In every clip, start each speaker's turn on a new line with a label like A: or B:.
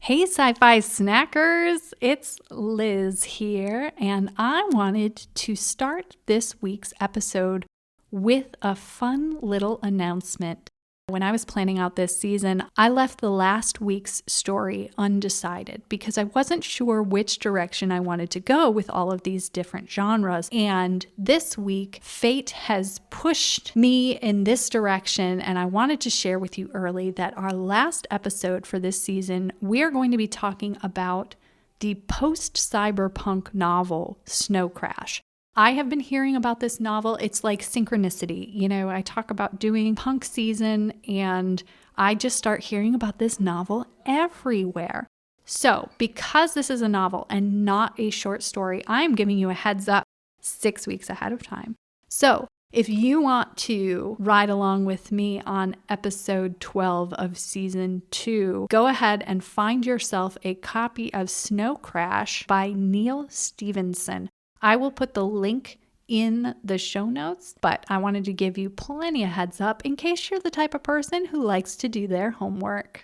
A: Hey Sci-Fi Snackers, it's Liz here, and I wanted to start this week's episode with a fun little announcement. When I was planning out this season, I left the last week's story undecided because I wasn't sure which direction I wanted to go with all of these different genres. And this week, fate has pushed me in this direction, and I wanted to share with you early that our last episode for this season, we are going to be talking about the post-cyberpunk novel Snow Crash. I have been hearing about this novel. It's like synchronicity. You know, I talk about doing punk season and I just start hearing about this novel everywhere. So because this is a novel and not a short story, I am giving you a heads up 6 weeks ahead of time. So if you want to ride along with me on episode 12 of season 2, go ahead and find yourself a copy of Snow Crash by Neil Stevenson. I will put the link in the show notes, but I wanted to give you plenty of heads up in case you're the type of person who likes to do their homework.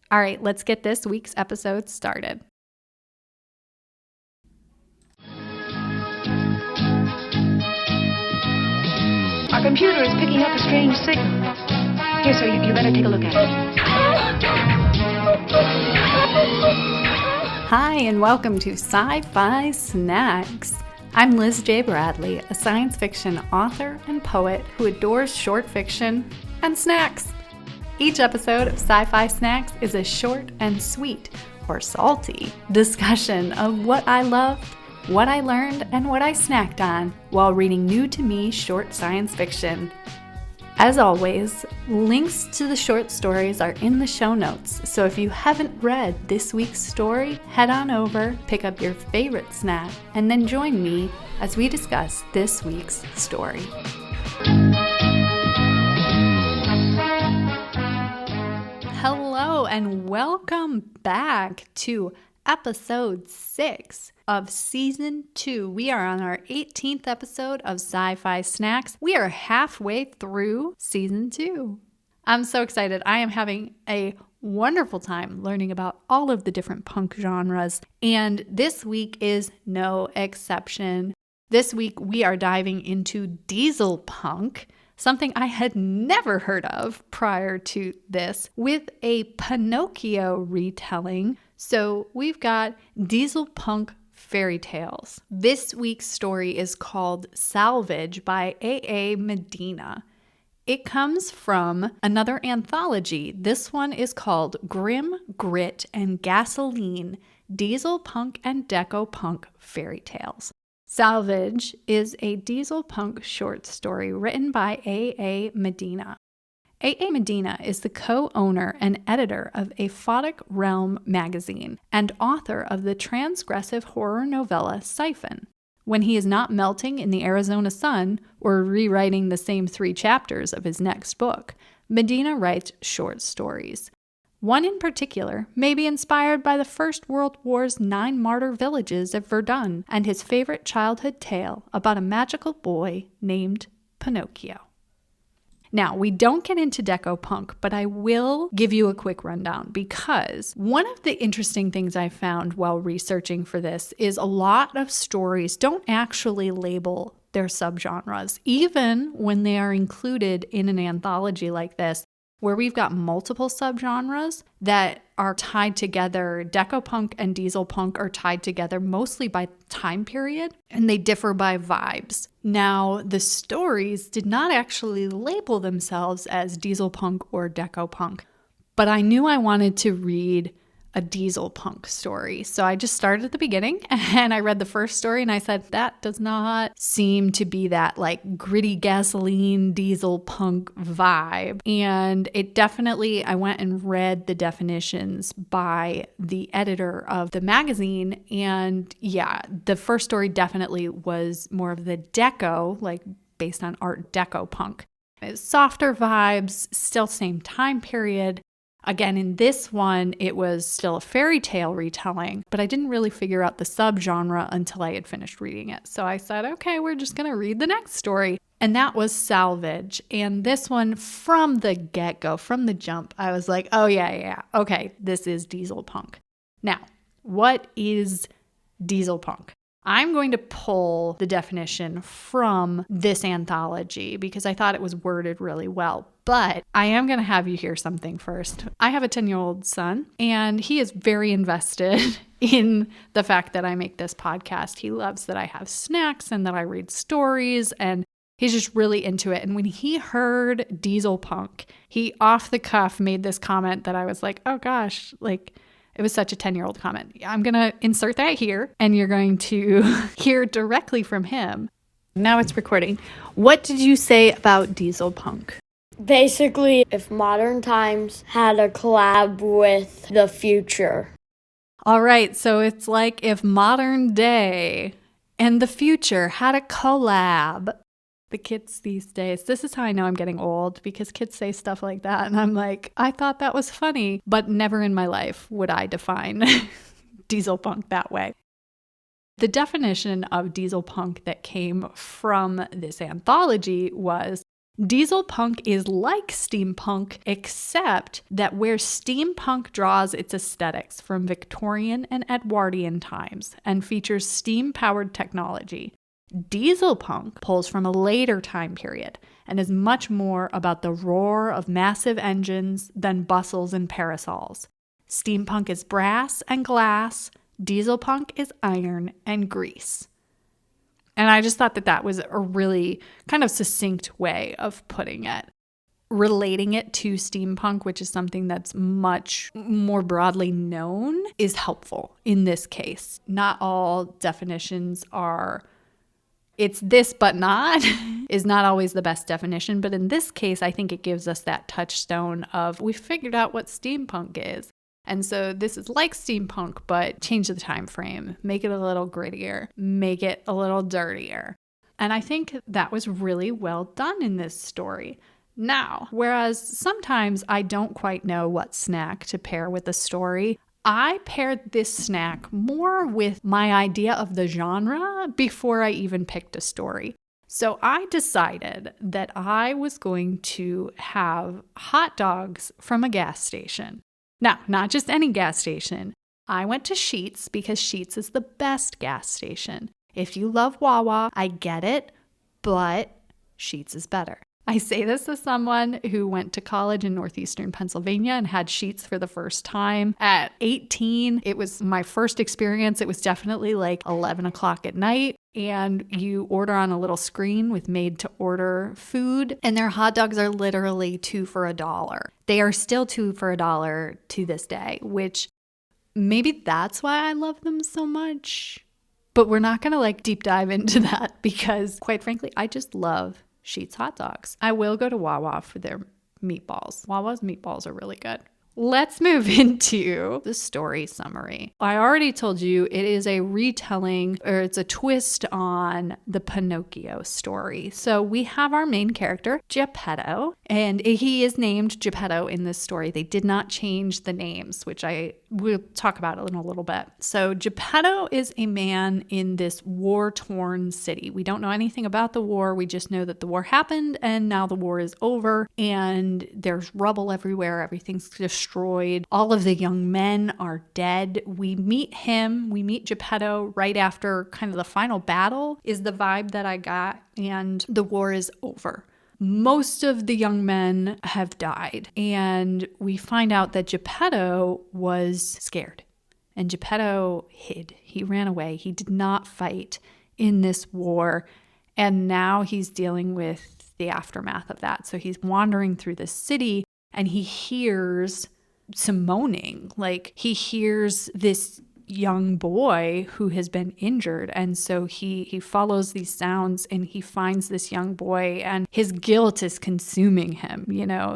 A: All right, let's get this week's episode started.
B: Our computer is picking up a strange signal. Here, sir, you better take a look at it.
A: Hi, and welcome to Sci-Fi Snacks. I'm Liz J. Bradley, a science fiction author and poet who adores short fiction and snacks. Each episode of Sci-Fi Snacks is a short and sweet, or salty, discussion of what I loved, what I learned, and what I snacked on while reading new-to-me short science fiction. As always, links to the short stories are in the show notes, so if you haven't read this week's story, head on over, pick up your favorite snack, and then join me as we discuss this week's story. Hello, and welcome back to episode 6 of season 2. We are on our 18th episode of Sci-Fi Snacks. We are halfway through season 2. I'm so excited. I am having a wonderful time learning about all of the different punk genres, and this week is no exception. This week we are diving into Dieselpunk, something I had never heard of prior to this, with a Pinocchio retelling. So we've got Dieselpunk fairy tales. This week's story is called Salvage by A.A. Medina. It comes from another anthology. This one is called Grim, Grit, and Gasoline, Dieselpunk and Decopunk Fairy Tales. Salvage is a Dieselpunk short story written by A.A. Medina. A.A. Medina is the co-owner and editor of Aphotic Realm magazine and author of the transgressive horror novella Siphon. When he is not melting in the Arizona sun or rewriting the same 3 chapters of his next book, Medina writes short stories. One in particular may be inspired by the First World War's 9 martyr villages of Verdun and his favorite childhood tale about a magical boy named Pinocchio. Now, we don't get into Decopunk, but I will give you a quick rundown because one of the interesting things I found while researching for this is a lot of stories don't actually label their subgenres, even when they are included in an anthology like this, where we've got multiple subgenres that are tied together. Decopunk and Dieselpunk are tied together mostly by time period, and they differ by vibes. Now, the stories did not actually label themselves as Dieselpunk or Decopunk, but I knew I wanted to read a Dieselpunk story. So I just started at the beginning and I read the first story and I said, that does not seem to be that like gritty gasoline Dieselpunk vibe. And it definitely, I went and read the definitions by the editor of the magazine. And yeah, the first story definitely was more of the deco, like based on Art Deco punk. Softer vibes, still same time period. Again, in this one, it was still a fairy tale retelling, but I didn't really figure out the subgenre until I had finished reading it. So I said, okay, we're just going to read the next story. And that was Salvage. And this one, from the get-go, from the jump, I was like, oh yeah, okay, this is Dieselpunk. Now, what is Dieselpunk? I'm going to pull the definition from this anthology because I thought it was worded really well. But I am going to have you hear something first. I have a 10-year-old son, and he is very invested in the fact that I make this podcast. He loves that I have snacks and that I read stories, and he's just really into it. And when he heard Dieselpunk, he off the cuff made this comment that I was like, oh gosh, like, it was such a 10-year-old comment. I'm going to insert that here, and you're going to hear directly from him. Now it's recording. What did you say about Dieselpunk?
C: Basically, if modern times had a collab with the future.
A: All right, so it's like if modern day and the future had a collab. The kids these days, this is how I know I'm getting old, because kids say stuff like that. And I'm like, I thought that was funny, but never in my life would I define Dieselpunk that way. The definition of Dieselpunk that came from this anthology was, Dieselpunk is like steampunk, except that where steampunk draws its aesthetics from Victorian and Edwardian times and features steam-powered technology, Dieselpunk pulls from a later time period and is much more about the roar of massive engines than bustles and parasols. Steampunk is brass and glass. Dieselpunk is iron and grease. And I just thought that that was a really kind of succinct way of putting it. Relating it to steampunk, which is something that's much more broadly known, is helpful in this case. Not all definitions are it's this but not is not always the best definition. But in this case, I think it gives us that touchstone of we figured out what steampunk is. And so this is like steampunk, but change the time frame, make it a little grittier, make it a little dirtier. And I think that was really well done in this story. Now, whereas sometimes I don't quite know what snack to pair with the story, I paired this snack more with my idea of the genre before I even picked a story. So I decided that I was going to have hot dogs from a gas station. Now, not just any gas station. I went to Sheetz because Sheetz is the best gas station. If you love Wawa, I get it, but Sheetz is better. I say this as someone who went to college in northeastern Pennsylvania and had Sheetz for the first time at 18. It was my first experience. It was definitely like 11 o'clock at night. And you order on a little screen with made-to-order food. And their hot dogs are literally $2 for $1. They are still $2 for $1 to this day, which maybe that's why I love them so much. But we're not going to like deep dive into that because quite frankly, I just love Sheetz hot dogs. I will go to Wawa for their meatballs. Wawa's meatballs are really good. Let's move into the story summary. I already told you it is a retelling, or it's a twist on the Pinocchio story. So we have our main character, Geppetto, and he is named Geppetto in this story. They did not change the names, which I will talk about in a little bit. So Geppetto is a man in this war-torn city. We don't know anything about the war. We just know that the war happened and now the war is over and there's rubble everywhere. Everything's destroyed. All of the young men are dead. We meet Geppetto right after kind of the final battle is the vibe that I got, and the war is over. Most of the young men have died, and we find out that Geppetto was scared, and Geppetto hid. He ran away. He did not fight in this war, and now he's dealing with the aftermath of that. So he's wandering through the city, and he hears some moaning. Like, he hears this young boy who has been injured, and so he follows these sounds and he finds this young boy, and his guilt is consuming him,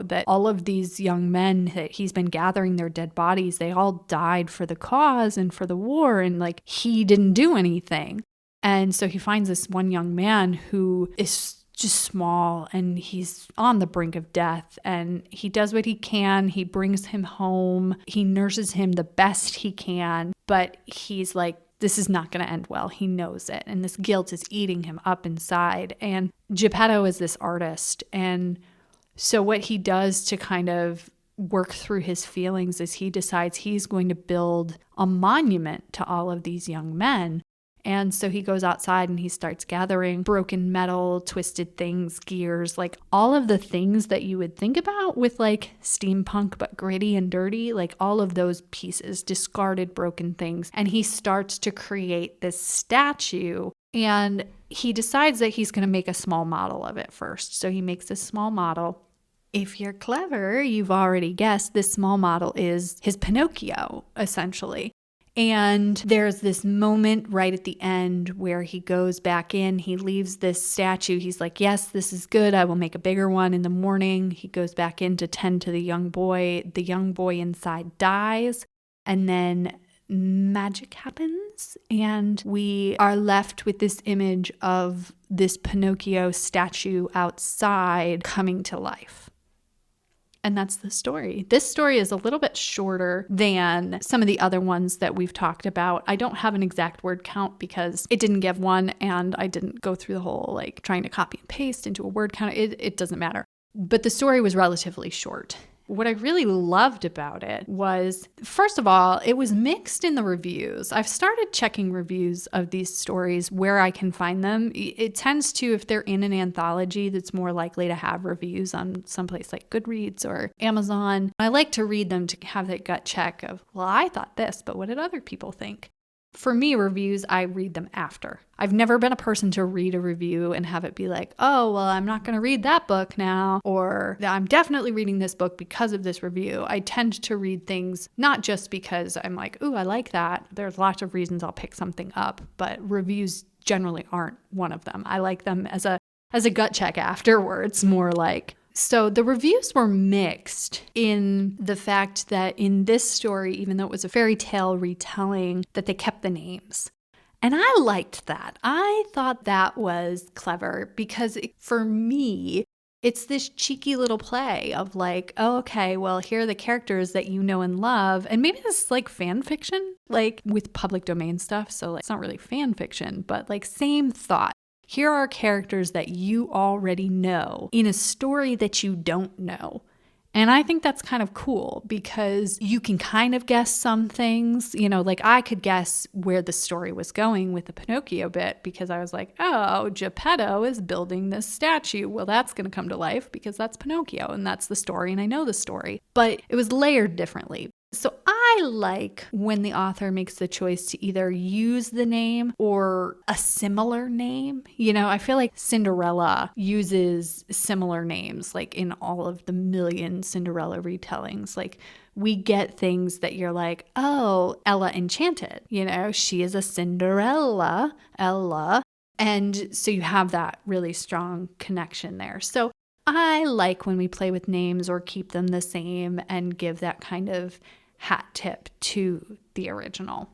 A: that all of these young men that he's been gathering their dead bodies, they all died for the cause and for the war, and like he didn't do anything. And so he finds this one young man who is just small and he's on the brink of death, and he does what he can. He brings him home. He nurses him the best he can, but he's like this is not going to end well. He knows it. And this guilt is eating him up inside. And Geppetto is this artist. And so what he does to kind of work through his feelings is he decides he's going to build a monument to all of these young men. And so he goes outside and he starts gathering broken metal, twisted things, gears, like all of the things that you would think about with like steampunk, but gritty and dirty, like all of those pieces, discarded, broken things. And he starts to create this statue, and he decides that he's going to make a small model of it first. So he makes a small model. If you're clever, you've already guessed this small model is his Pinocchio, essentially. And there's this moment right at the end where he goes back in, he leaves this statue. He's like, yes, this is good. I will make a bigger one in the morning. He goes back in to tend to the young boy. The young boy inside dies, and then magic happens. And we are left with this image of this Pinocchio statue outside coming to life. And that's the story. This story is a little bit shorter than some of the other ones that we've talked about. I don't have an exact word count because it didn't give one, and I didn't go through the whole like trying to copy and paste into a word count. It doesn't matter. But the story was relatively short. What I really loved about it was, first of all, it was mixed in the reviews. I've started checking reviews of these stories where I can find them. It tends to, if they're in an anthology that's more likely to have reviews on someplace like Goodreads or Amazon, I like to read them to have that gut check of, well, I thought this, but what did other people think? For me, reviews, I read them after. I've never been a person to read a review and have it be like, oh, well, I'm not going to read that book now, or I'm definitely reading this book because of this review. I tend to read things not just because I'm like, ooh, I like that. There's lots of reasons I'll pick something up, but reviews generally aren't one of them. I like them as a gut check afterwards, more like. So the reviews were mixed in the fact that in this story, even though it was a fairy tale retelling, that they kept the names. And I liked that. I thought that was clever because for me, it's this cheeky little play of like, oh, okay, well, here are the characters that you know and love. And maybe this is like fan fiction, like with public domain stuff. So like, it's not really fan fiction, but like same thought. Here are characters that you already know in a story that you don't know. And I think that's kind of cool because you can kind of guess some things, you know, like I could guess where the story was going with the Pinocchio bit because I was like, oh, Geppetto is building this statue. Well, that's going to come to life because that's Pinocchio and that's the story and I know the story. But it was layered differently. So I like when the author makes the choice to either use the name or a similar name. You know, I feel like Cinderella uses similar names, like in all of the million Cinderella retellings. Like we get things that you're like, oh, Ella Enchanted, you know, she is a Cinderella, Ella. And so you have that really strong connection there. So I like when we play with names or keep them the same and give that kind of hat tip to the original.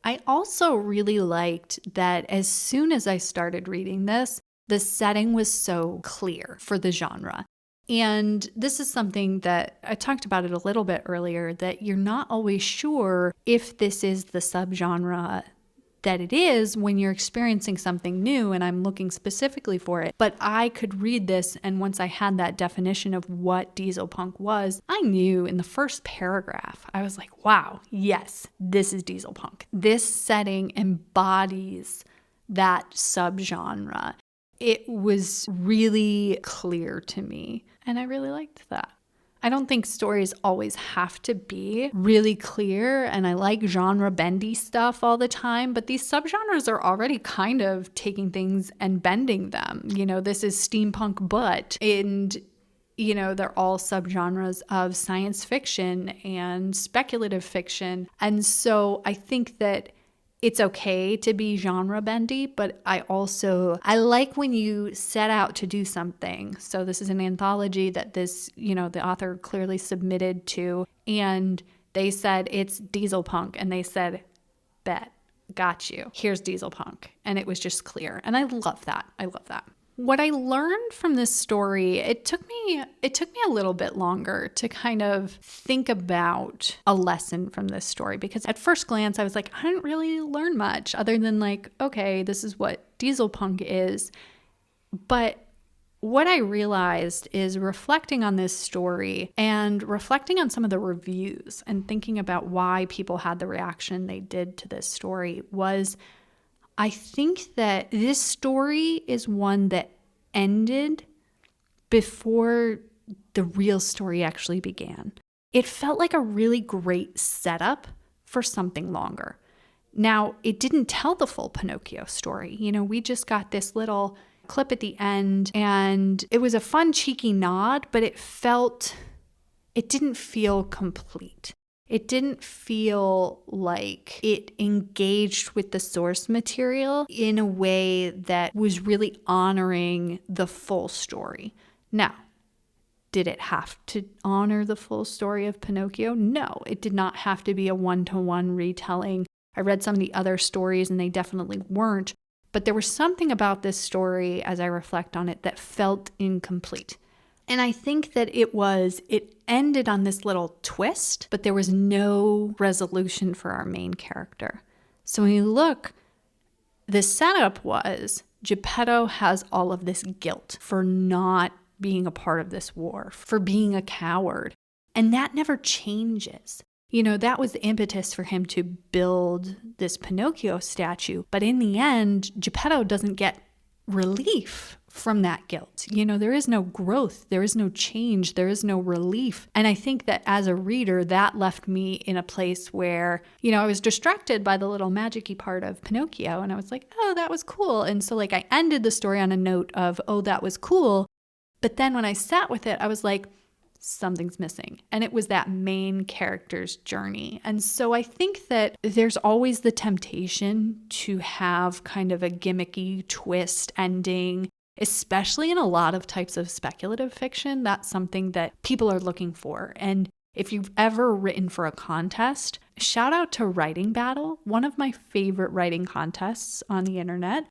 A: I also really liked that as soon as I started reading this, the setting was so clear for the genre. And this is something that I talked about it a little bit earlier, that you're not always sure if this is the subgenre that it is when you're experiencing something new, and I'm looking specifically for it. But I could read this, and once I had that definition of what Dieselpunk was, I knew in the first paragraph, I was like, wow, yes, this is Dieselpunk. This setting embodies that subgenre. It was really clear to me, and I really liked that. I don't think stories always have to be really clear, and I like genre bendy stuff all the time, but these subgenres are already kind of taking things and bending them. You know, this is steampunk, and you know, they're all subgenres of science fiction and speculative fiction. And so I think that it's okay to be genre bendy, but I like when you set out to do something. So this is an anthology that this, you know, the author clearly submitted to, and they said it's Dieselpunk, and they said, bet, got you. Here's Dieselpunk. And it was just clear. And I love that. I love that. What I learned from this story, it took me a little bit longer to kind of think about a lesson from this story, because at first glance I was like, I didn't really learn much other than like, okay, this is what Dieselpunk is. But what I realized is, reflecting on this story and reflecting on some of the reviews and thinking about why people had the reaction they did to this story, was I think that this story is one that ended before the real story actually began. It felt like a really great setup for something longer. Now, it didn't tell the full Pinocchio story. We just got this little clip at the end, and it was a fun, cheeky nod, but it didn't feel complete. It didn't feel like it engaged with the source material in a way that was really honoring the full story. Now, did it have to honor the full story of Pinocchio? No, it did not have to be a one-to-one retelling. I read some of the other stories and they definitely weren't, but there was something about this story, as I reflect on it, that felt incomplete. And I think that it ended on this little twist, but there was no resolution for our main character. So when you look, the setup was Geppetto has all of this guilt for not being a part of this war, for being a coward. And that never changes. That was the impetus for him to build this Pinocchio statue. But in the end, Geppetto doesn't get relief from that guilt. There is no growth, there is no change, there is no relief. And I think that as a reader, that left me in a place where, I was distracted by the little magic-y part of Pinocchio, and I was like, oh, that was cool. And so I ended the story on a note of, oh, that was cool. But then when I sat with it, I was like, something's missing. And it was that main character's journey. And so I think that there's always the temptation to have kind of a gimmicky twist ending, especially in a lot of types of speculative fiction. That's something that people are looking for. And if you've ever written for a contest, shout out to Writing Battle, one of my favorite writing contests on the internet.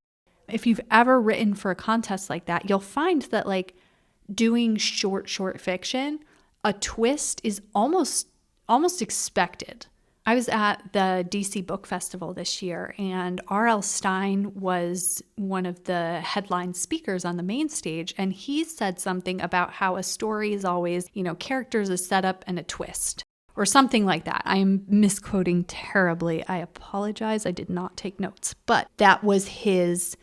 A: If you've ever written for a contest like that, you'll find that doing short fiction, a twist is almost expected. I was at the DC Book Festival this year, and R.L. Stine was one of the headline speakers on the main stage, and he said something about how a story is always, characters, a setup, and a twist, or something like that. I am misquoting terribly. I apologize. I did not take notes, but that was his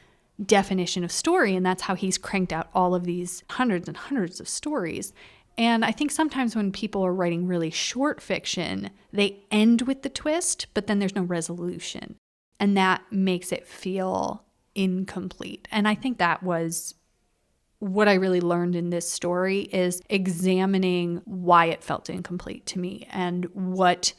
A: definition of story, and that's how he's cranked out all of these hundreds and hundreds of stories. And I think sometimes when people are writing really short fiction, they end with the twist, but then there's no resolution, and that makes it feel incomplete. And I think that was what I really learned in this story, is examining why it felt incomplete to me, and what,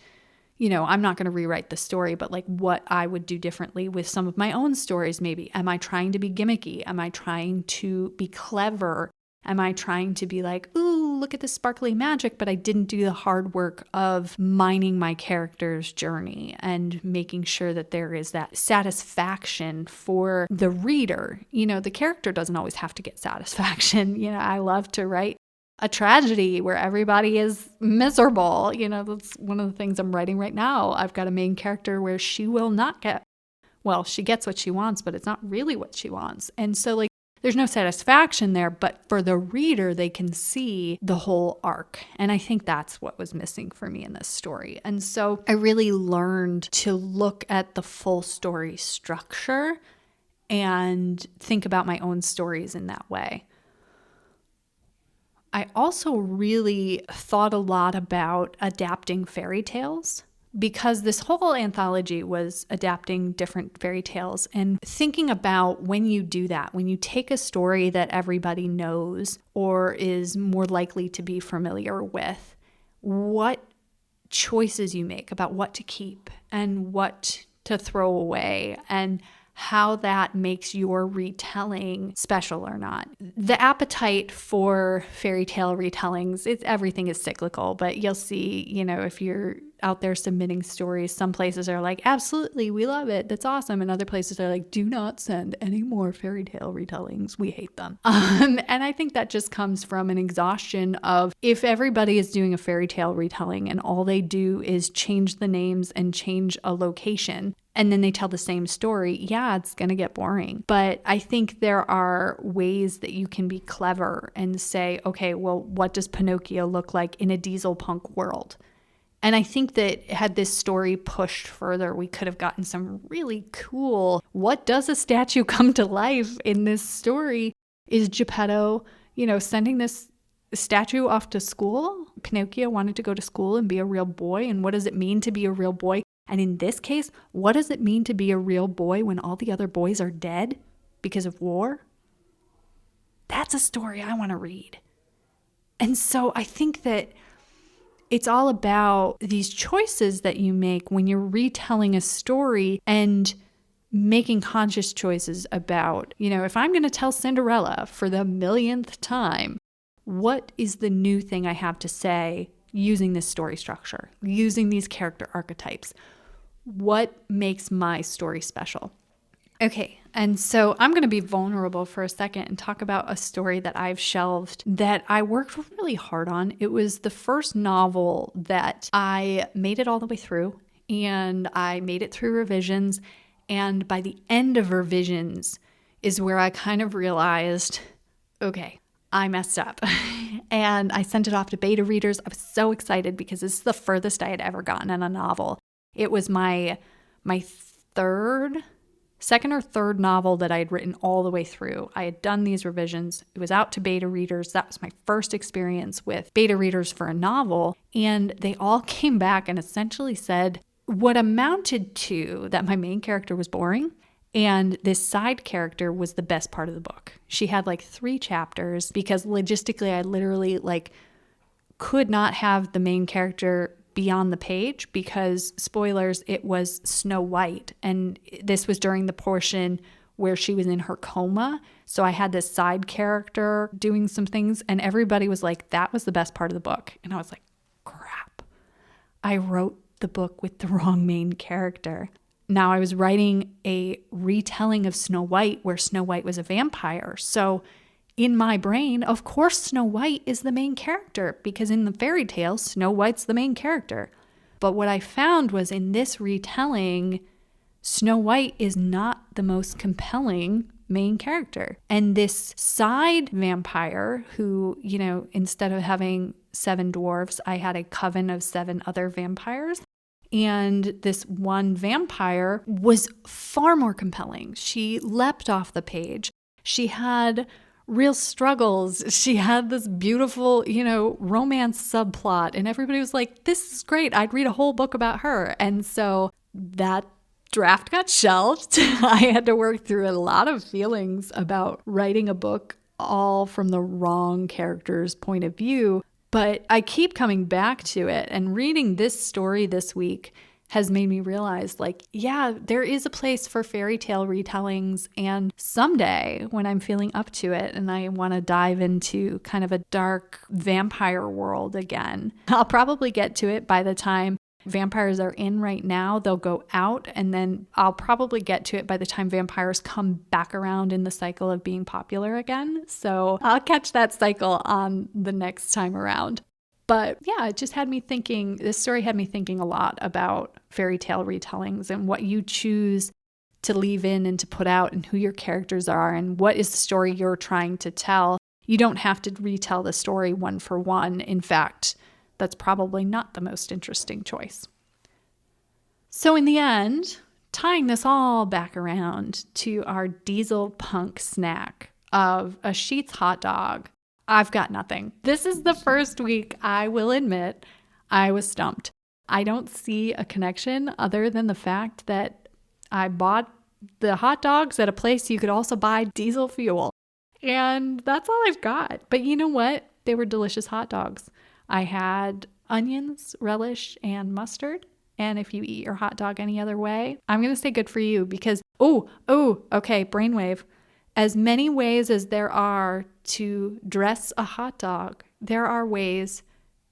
A: I'm not going to rewrite the story, but what I would do differently with some of my own stories maybe. Am I trying to be gimmicky? Am I trying to be clever? Am I trying to be ooh, look at this sparkly magic, but I didn't do the hard work of mining my character's journey and making sure that there is that satisfaction for the reader. The character doesn't always have to get satisfaction. I love to write a tragedy where everybody is miserable. That's one of the things I'm writing right now. I've got a main character where she will not get, she gets what she wants, but it's not really what she wants. And so there's no satisfaction there, but for the reader, they can see the whole arc. And I think that's what was missing for me in this story. And so I really learned to look at the full story structure and think about my own stories in that way. I also really thought a lot about adapting fairy tales, because this whole anthology was adapting different fairy tales, and thinking about when you do that, when you take a story that everybody knows or is more likely to be familiar with, what choices you make about what to keep and what to throw away, and how that makes your retelling special or not. The appetite for fairy tale retellings, everything is cyclical, but you'll see, if you're out there submitting stories. Some places are like, absolutely, we love it. That's awesome. And other places are like, do not send any more fairy tale retellings. We hate them. And I think that just comes from an exhaustion of, if everybody is doing a fairy tale retelling and all they do is change the names and change a location, and then they tell the same story, yeah, it's going to get boring. But I think there are ways that you can be clever and say, okay, well, what does Pinocchio look like in a Dieselpunk world? And I think that had this story pushed further, we could have gotten some really cool, what does a statue come to life in this story? Is Geppetto, sending this statue off to school? Pinocchio wanted to go to school and be a real boy. And what does it mean to be a real boy? And in this case, what does it mean to be a real boy when all the other boys are dead because of war? That's a story I want to read. And so I think that it's all about these choices that you make when you're retelling a story and making conscious choices about, if I'm going to tell Cinderella for the millionth time, what is the new thing I have to say using this story structure, using these character archetypes? What makes my story special? Okay, and so I'm going to be vulnerable for a second and talk about a story that I've shelved that I worked really hard on. It was the first novel that I made it all the way through, and I made it through revisions. And by the end of revisions is where I kind of realized, okay, I messed up. And I sent it off to beta readers. I was so excited because this is the furthest I had ever gotten in a novel. It was my second or third novel that I had written all the way through. I had done these revisions. It was out to beta readers. That was my first experience with beta readers for a novel. And they all came back and essentially said what amounted to that my main character was boring. And this side character was the best part of the book. She had like 3 chapters because logistically I literally could not have the main character be on the page because, spoilers, it was Snow White. And this was during the portion where she was in her coma. So I had this side character doing some things and everybody was like, that was the best part of the book. And I was like, crap, I wrote the book with the wrong main character. Now I was writing a retelling of Snow White where Snow White was a vampire. So in my brain, of course, Snow White is the main character because in the fairy tale, Snow White's the main character. But what I found was in this retelling, Snow White is not the most compelling main character. And this side vampire who, instead of having 7 dwarves, I had a coven of 7 other vampires. And this one vampire was far more compelling. She leapt off the page. She had real struggles. She had this beautiful, romance subplot. And everybody was like, this is great. I'd read a whole book about her. And so that draft got shelved. I had to work through a lot of feelings about writing a book all from the wrong character's point of view. But I keep coming back to it, and reading this story this week has made me realize, there is a place for fairy tale retellings, and someday when I'm feeling up to it and I want to dive into kind of a dark vampire world again, I'll probably get to it by the time vampires are in right now. They'll go out, and then I'll probably get to it by the time vampires come back around in the cycle of being popular again. So I'll catch that cycle on the next time around. But yeah, it just had me thinking, this story had me thinking a lot about fairy tale retellings and what you choose to leave in and to put out and who your characters are and what is the story you're trying to tell. You don't have to retell the story one for one. In fact, that's probably not the most interesting choice. So in the end, tying this all back around to our Dieselpunk snack of a Sheetz hot dog, I've got nothing. This is the first week, I will admit, I was stumped. I don't see a connection other than the fact that I bought the hot dogs at a place you could also buy diesel fuel. And that's all I've got. But you know what? They were delicious hot dogs. I had onions, relish, and mustard. And if you eat your hot dog any other way, I'm going to say good for you because, okay, brainwave. As many ways as there are to dress a hot dog, there are ways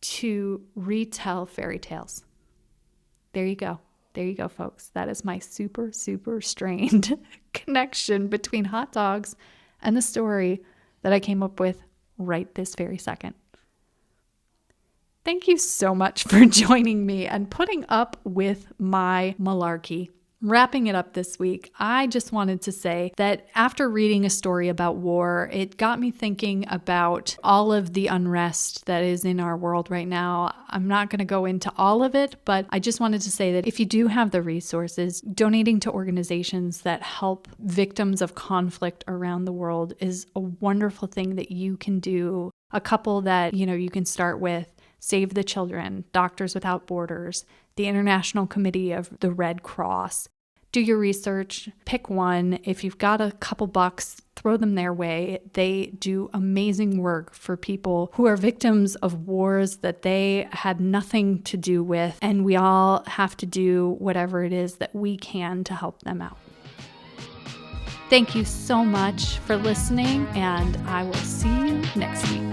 A: to retell fairy tales. There you go. There you go, folks. That is my super, super strained connection between hot dogs and the story that I came up with right this very second. Thank you so much for joining me and putting up with my malarkey. Wrapping it up this week, I just wanted to say that after reading a story about war, it got me thinking about all of the unrest that is in our world right now. I'm not going to go into all of it, but I just wanted to say that if you do have the resources, donating to organizations that help victims of conflict around the world is a wonderful thing that you can do. A couple that, you can start with: Save the Children, Doctors Without Borders, the International Committee of the Red Cross. Do your research, pick one. If you've got a couple bucks, throw them their way. They do amazing work for people who are victims of wars that they had nothing to do with, and we all have to do whatever it is that we can to help them out. Thank you so much for listening, and I will see you next week.